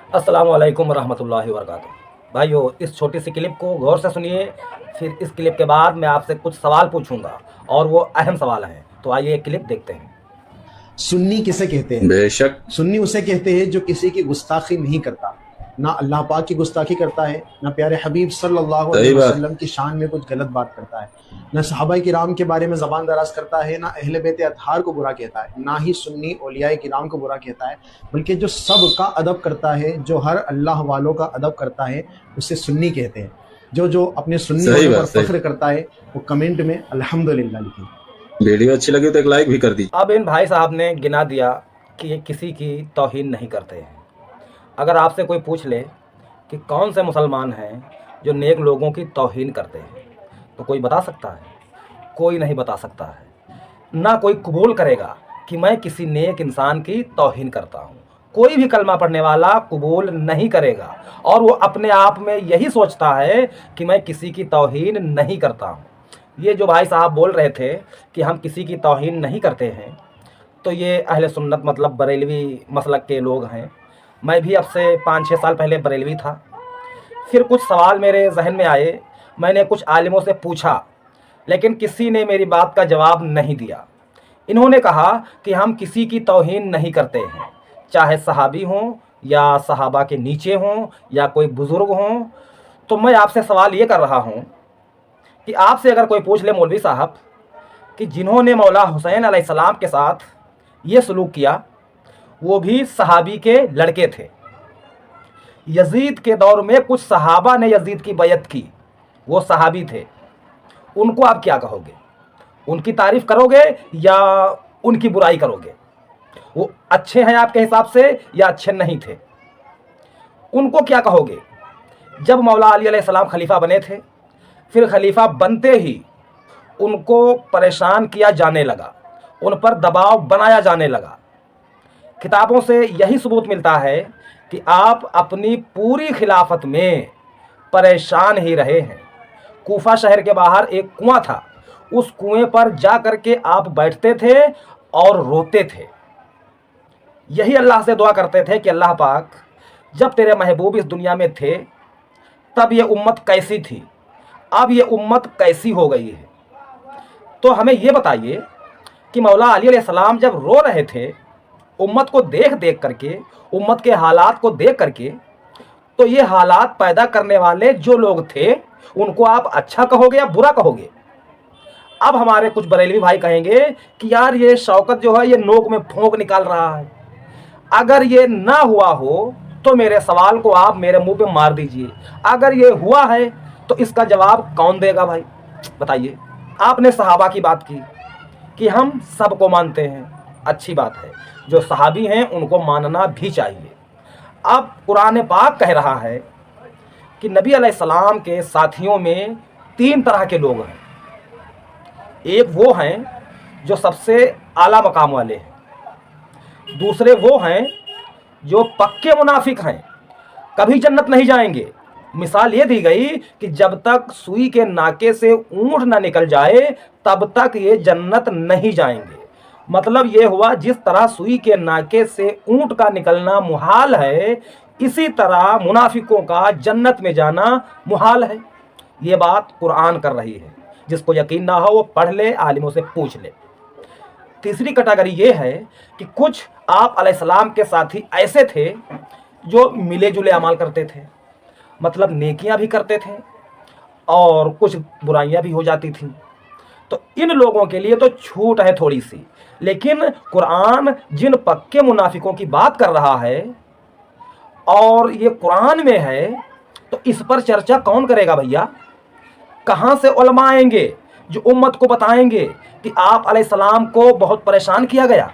अस्सलाम वालेकुम रहमतुल्लाहि वबरकातुहू। भाइयों, इस छोटी सी क्लिप को गौर से सुनिए। फिर इस क्लिप के बाद मैं आपसे कुछ सवाल पूछूंगा और वो अहम सवाल हैं। तो आइए एक क्लिप देखते हैं। सुन्नी किसे कहते हैं? बेशक सुन्नी उसे कहते हैं जो किसी की गुस्ताखी नहीं करता, ना अल्लाह पाक की गुस्ताखी करता है, ना प्यारे हबीब सल्लल्लाहु अलैहि सही बात। वसल्लम की शान में कुछ गलत बात करता है, ना सहाबाए किराम के बारे में ज़बान दराज करता है, ना अहले बैत अतहार को बुरा कहता है, ना ही सुन्नी औलियाए किराम को बुरा कहता है, बल्कि जो सब का अदब करता है, जो हर अल्लाह वालों का अदब करता है, उसे सुन्नी कहते हैं। जो अपने सुन्नी सही होने बात, पर फख्र करता है वो कमेंट में अल्हम्दुलिल्लाह लिखें। वीडियो अच्छी लगी तो एक लाइक भी कर दीजिए। अब इन भाई साहब ने गिना दिया कि ये किसी की तौहीन नहीं करते हैं। अगर आपसे कोई पूछ ले कि कौन से मुसलमान हैं जो नेक लोगों की तौहीन करते हैं, तो कोई बता सकता है? कोई नहीं बता सकता है। ना कोई कबूल करेगा कि मैं किसी नेक इंसान की तौहीन करता हूँ। कोई भी कलमा पढ़ने वाला कबूल नहीं करेगा और वो अपने आप में यही सोचता है कि मैं किसी की तौहीन नहीं करता हूँ। ये जो भाई साहब बोल रहे थे कि हम किसी की तौहीन नहीं करते हैं, तो ये अहले सुन्नत मतलब बरेलवी मसलक के लोग हैं। मैं भी अब से 5-6 साल पहले बरेलवी था। फिर कुछ सवाल मेरे जहन में आए, मैंने कुछ आलिमों से पूछा, लेकिन किसी ने मेरी बात का जवाब नहीं दिया। इन्होंने कहा कि हम किसी की तौहीन नहीं करते हैं, चाहे सहाबी हों या सहाबा के नीचे हों या कोई बुज़ुर्ग हों। तो मैं आपसे सवाल ये कर रहा हूँ कि आपसे अगर कोई पूछ ले मौलवी साहब कि जिन्होंने मौला हुसैन अलैहिस्सलाम के साथ ये सलूक किया वो भी सहाबी के लड़के थे, यजीद के दौर में कुछ सहाबा ने यजीद की बैत की, वो सहाबी थे, उनको आप क्या कहोगे? उनकी तारीफ़ करोगे या उनकी बुराई करोगे? वो अच्छे हैं आपके हिसाब से या अच्छे नहीं थे? उनको क्या कहोगे? जब मौला अली अलैहिस्सलाम खलीफा बने थे, फिर खलीफा बनते ही उनको परेशान किया जाने लगा, उन पर दबाव बनाया जाने लगा। किताबों से यही सबूत मिलता है कि आप अपनी पूरी खिलाफत में परेशान ही रहे हैं। कूफा शहर के बाहर एक कुआं था, उस कुएं पर जा कर के आप बैठते थे और रोते थे। यही अल्लाह से दुआ करते थे कि अल्लाह पाक, जब तेरे महबूब इस दुनिया में थे तब ये उम्मत कैसी थी, अब ये उम्मत कैसी हो गई है। तो हमें ये बताइए कि मौला अली अलैहिस्सलाम जब रो रहे थे उम्मत को देख देख करके, उम्मत के हालात को देख करके, तो ये हालात पैदा करने वाले जो लोग थे उनको आप अच्छा कहोगे या बुरा कहोगे? अब हमारे कुछ बरेलवी भाई कहेंगे कि यार ये शौकत जो है ये नोक में फोंक निकाल रहा है। अगर ये ना हुआ हो तो मेरे सवाल को आप मेरे मुंह पे मार दीजिए, अगर ये हुआ है तो इसका जवाब कौन देगा भाई? बताइए। आपने सहाबा की बात की कि हम सबको मानते हैं, अच्छी बात है, जो सहाबी हैं उनको मानना भी चाहिए। अब कुरान पाक कह रहा है कि नबी अलैहिस्सलाम के साथियों में 3 तरह के लोग हैं। एक वो हैं जो सबसे आला मकाम वाले हैं, दूसरे वो हैं जो पक्के मुनाफिक हैं, कभी जन्नत नहीं जाएंगे। मिसाल ये दी गई कि जब तक सुई के नाके से ऊंट ना निकल जाए तब तक ये जन्नत नहीं जाएंगे। मतलब ये हुआ, जिस तरह सुई के नाके से ऊंट का निकलना मुहाल है, इसी तरह मुनाफिकों का जन्नत में जाना मुहाल है। ये बात कुरान कर रही है। जिसको यकीन ना हो वो पढ़ ले, आलिमों से पूछ ले। तीसरी कैटेगरी ये है कि कुछ आप अलैहिस्सलाम के साथी ऐसे थे जो मिले जुले अमाल करते थे, मतलब नेकियां भी करते थे और कुछ बुराइयां भी हो जाती थीं। तो इन लोगों के लिए तो छूट है थोड़ी सी, लेकिन कुरान जिन पक्के मुनाफिकों की बात कर रहा है और ये कुरान में है, तो इस पर चर्चा कौन करेगा भैया? कहाँ से उलमा आएंगे जो उम्मत को बताएंगे कि आप अलैहिस्सलाम को बहुत परेशान किया गया,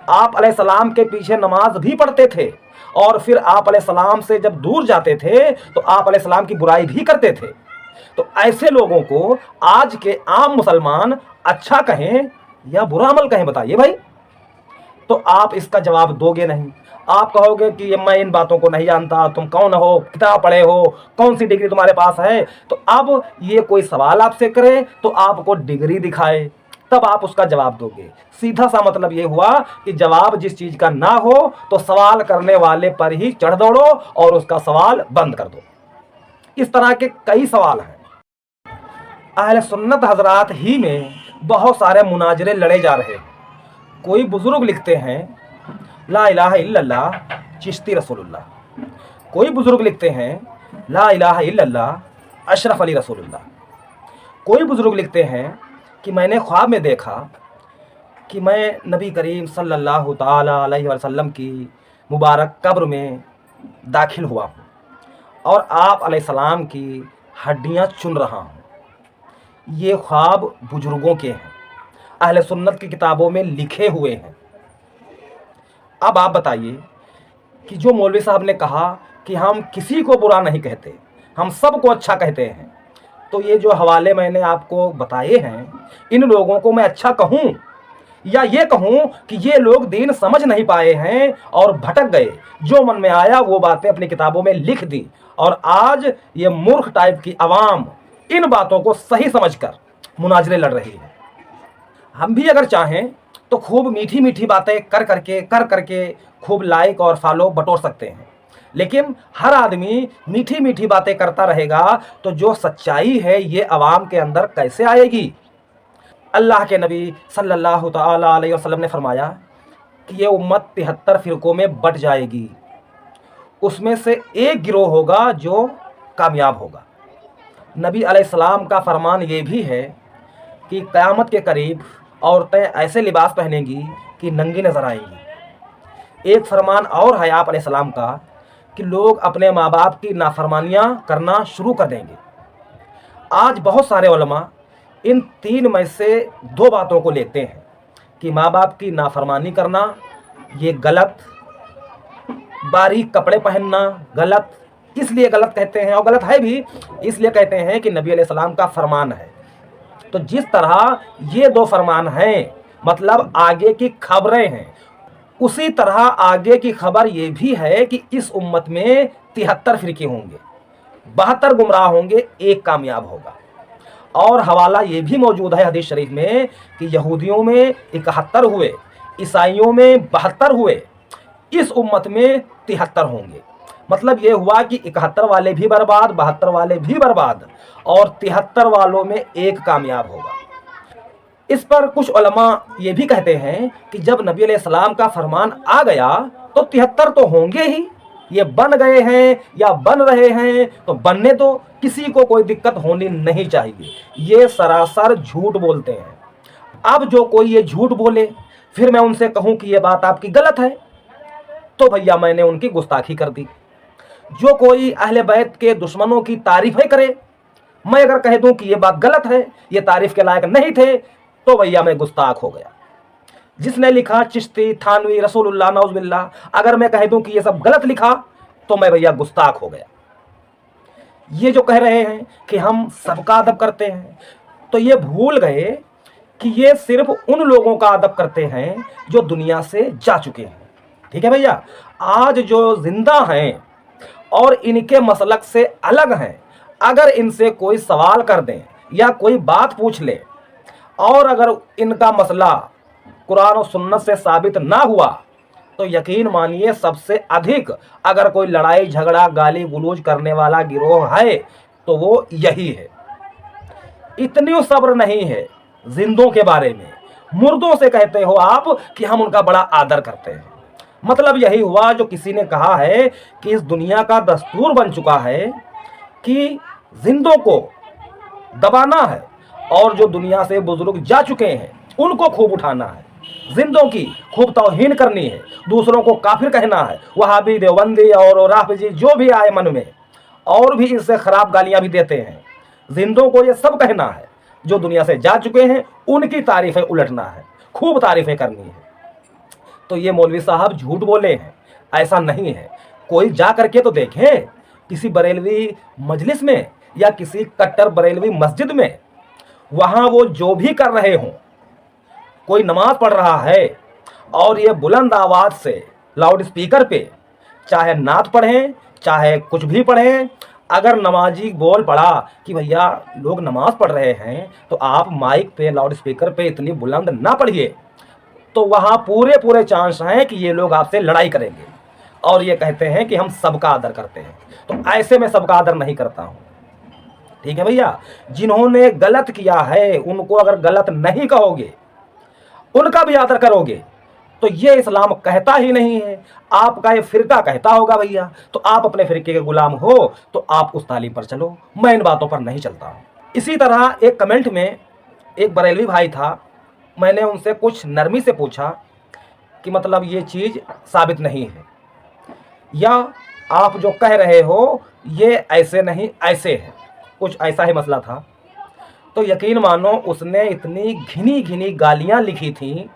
आप अलैहिस्सलाम के पीछे नमाज भी पढ़ते थे और फिर आप अलैहिस्सलाम से जब दूर जाते थे तो आप अलैहिस्सलाम की बुराई भी करते थे। तो ऐसे लोगों को आज के आम मुसलमान अच्छा कहें या बुरा अमल कहें? बताइए भाई। तो आप इसका जवाब दोगे नहीं। आप कहोगे कि मैं इन बातों को नहीं जानता, तुम कौन हो, किताब पढ़े हो, कौन सी डिग्री तुम्हारे पास है? तो अब ये कोई सवाल आपसे करे तो आपको डिग्री दिखाए, तब आप उसका जवाब दोगे। सीधा सा मतलब ये हुआ कि जवाब जिस चीज़ का ना हो तो सवाल करने वाले पर ही चढ़ दौड़ो और उसका सवाल बंद कर दो। इस तरह के कई सवाल हैं। अहले सुन्नत हजरात ही में बहुत सारे मुनाजरे लड़े जा रहे हैं। कोई बुजुर्ग लिखते हैं ला इलाहा इल्लल्लाह चिश्ती रसूलुल्लाह, कोई बुजुर्ग लिखते हैं ला इलाहा इल्लल्लाह अशरफ अली रसूलुल्लाह, कोई बुजुर्ग लिखते हैं कि मैंने ख्वाब में देखा कि मैं नबी करीम सल्लल्लाहु ताला अलैहि वसल्लम की मुबारक कब्र में दाखिल हुआ हूँ और आप अलैहिस्सलाम की हड्डियाँ चुन रहा हूँ। ये ख्वाब बुजुर्गों के हैं, अहले सुन्नत की किताबों में लिखे हुए हैं। अब आप बताइए कि जो मौलवी साहब ने कहा कि हम किसी को बुरा नहीं कहते, हम सबको अच्छा कहते हैं, तो ये जो हवाले मैंने आपको बताए हैं, इन लोगों को मैं अच्छा कहूँ या ये कहूँ कि ये लोग दीन समझ नहीं पाए हैं और भटक गए, जो मन में आया वो बातें अपनी किताबों में लिख दी और आज ये मूर्ख टाइप की आवाम इन बातों को सही समझकर मुनाजरे लड़ रही है। हम भी अगर चाहें तो खूब मीठी मीठी बातें कर करके खूब लाइक और फॉलो बटोर सकते हैं, लेकिन हर आदमी मीठी मीठी बातें करता रहेगा तो जो सच्चाई है ये आवाम के अंदर कैसे आएगी। अल्लाह के नबी सल्लल्लाहु ताला अलैहि वसल्लम ने फरमाया कि ये उम्मत 73 फ़िरक़ों में बट जाएगी, उसमें से एक गिरोह होगा जो कामयाब होगा। नबी अलैहिस्सलाम का फरमान ये भी है कि क़यामत के करीब औरतें ऐसे लिबास पहनेंगी कि नंगी नज़र आएंगी। एक फरमान और है आप अलैहिस्सलाम का कि लोग अपने माँ बाप की नाफरमानियाँ करना शुरू कर देंगे। आज बहुत सारे उलमा इन तीन में से दो बातों को लेते हैं कि माँ बाप की नाफरमानी करना ये गलत, बारीक कपड़े पहनना गलत, इसलिए गलत कहते हैं और गलत है भी इसलिए कहते हैं कि नबी अलैहिस्सलाम का फरमान है। तो जिस तरह ये दो फरमान हैं, मतलब आगे की खबरें हैं, उसी तरह आगे की खबर ये भी है कि इस उम्मत में 73 फ़िरके होंगे, 72 गुमराह होंगे, एक कामयाब होगा। और हवाला ये भी मौजूद है हदीस शरीफ में कि यहूदियों में 71 हुए, ईसाइयों में 72 हुए, इस उम्मत में 73 होंगे। मतलब ये हुआ कि 71 वाले भी बर्बाद, 72 वाले भी बर्बाद और 73 वालों में एक कामयाब होगा। इस पर कुछ उलमा ये भी कहते हैं कि जब नबी अलैहिस्सलाम का फरमान आ गया तो 73 तो होंगे ही, ये बन गए हैं या बन रहे हैं तो बनने दो, किसी को कोई दिक्कत होनी नहीं चाहिए। ये सरासर झूठ बोलते हैं। अब जो कोई ये झूठ बोले फिर मैं उनसे कहूँ कि ये बात आपकी गलत है तो भैया मैंने उनकी गुस्ताखी कर दी। जो कोई अहले बैत के दुश्मनों की तारीफ़ें करे, मैं अगर कह दूं कि ये बात गलत है, ये तारीफ़ के लायक नहीं थे, तो भैया मैं गुस्ताख हो गया। जिसने लिखा चिश्ती, थानवी, रसूलुल्लाह, नौज़ुबिल्लाह, अगर मैं कह दूं कि ये सब गलत लिखा तो मैं भैया गुस्ताख हो गया। ये जो कह रहे हैं कि हम सबका अदब करते हैं, तो ये भूल गए कि ये सिर्फ उन लोगों का अदब करते हैं जो दुनिया से जा चुके हैं। ठीक है भैया, आज जो जिंदा हैं और इनके मसलक से अलग हैं, अगर इनसे कोई सवाल कर दें या कोई बात पूछ ले और अगर इनका मसला कुरान और सुन्नत से साबित ना हुआ तो यकीन मानिए सबसे अधिक अगर कोई लड़ाई झगड़ा गाली गलौज करने वाला गिरोह है तो वो यही है। इतनी सब्र नहीं है जिंदों के बारे में, मुर्दों से कहते हो आप कि हम उनका बड़ा आदर करते हैं। मतलब यही हुआ जो किसी ने कहा है कि इस दुनिया का दस्तूर बन चुका है कि जिंदों को दबाना है और जो दुनिया से बुजुर्ग जा चुके हैं उनको खूब उठाना है, जिंदों की खूब तौहीन करनी है, दूसरों को काफिर कहना है, वहाबी, देवबंदी और राफिजी जो भी आए मन में, और भी इससे खराब गालियां भी देते हैं। जिंदों को ये सब कहना है, जो दुनिया से जा चुके हैं उनकी तारीफें उलटना है, खूब तारीफें करनी है। तो ये मौलवी साहब झूठ बोले हैं, ऐसा नहीं है। कोई जा करके तो देखे किसी बरेलवी मजलिस में या किसी कट्टर बरेलवी मस्जिद में, वहां वो जो भी कर रहे हों, कोई नमाज पढ़ रहा है और ये बुलंद आवाज से लाउड स्पीकर पे चाहे नात पढ़ें चाहे कुछ भी पढ़ें, अगर नमाजी बोल पड़ा कि भैया लोग नमाज पढ़ रहे हैं तो आप माइक पे लाउड स्पीकर पे इतनी बुलंद ना पढ़िए, तो वहाँ पूरे चांस हैं कि ये लोग आपसे लड़ाई करेंगे और ये कहते हैं कि हम सबका आदर करते हैं। तो ऐसे में सबका आदर नहीं करता हूँ, ठीक है भैया। जिन्होंने गलत किया है उनको अगर गलत नहीं कहोगे, उनका भी आदर करोगे, तो ये इस्लाम कहता ही नहीं है। आपका ये फिरका कहता होगा भैया, तो आप अपने फिरके के गुलाम हो तो आप उस तालीम पर चलो, मैं इन बातों पर नहीं चलता हूँ। इसी तरह एक कमेंट में एक बरेलवी भाई था, मैंने उनसे कुछ नरमी से पूछा कि मतलब ये चीज़ साबित नहीं है, या आप जो कह रहे हो ये ऐसे नहीं ऐसे है, कुछ ऐसा ही मसला था। तो यकीन मानो उसने इतनी घिनी घिनी गालियाँ लिखी थी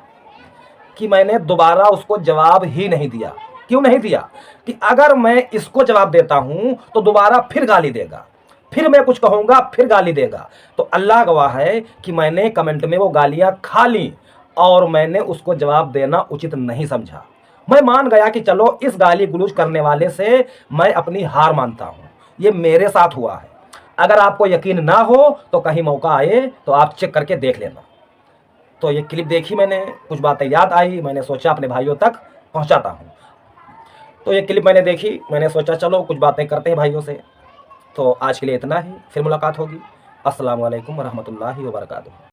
कि मैंने दोबारा उसको जवाब ही नहीं दिया। क्यों नहीं दिया? कि अगर मैं इसको जवाब देता हूँ तो दोबारा फिर गाली देगा, फिर मैं कुछ कहूँगा फिर गाली देगा। तो अल्लाह गवाह है कि मैंने कमेंट में वो गालियाँ खा ली और मैंने उसको जवाब देना उचित नहीं समझा। मैं मान गया कि चलो इस गाली गलौज करने वाले से मैं अपनी हार मानता हूँ, ये मेरे साथ हुआ है। अगर आपको यकीन ना हो तो कहीं मौका आए तो आप चेक करके देख लेना। तो ये क्लिप देखी मैंने, कुछ बातें याद आई, मैंने सोचा अपने भाइयों तक पहुंचाता हूं। तो ये क्लिप मैंने देखी, मैंने सोचा चलो कुछ बातें करते हैं भाइयों से। तो आज के लिए इतना ही, फिर मुलाकात होगी। अस्सलाम वालेकुम रहमतुल्लाहि व बरकातुहू।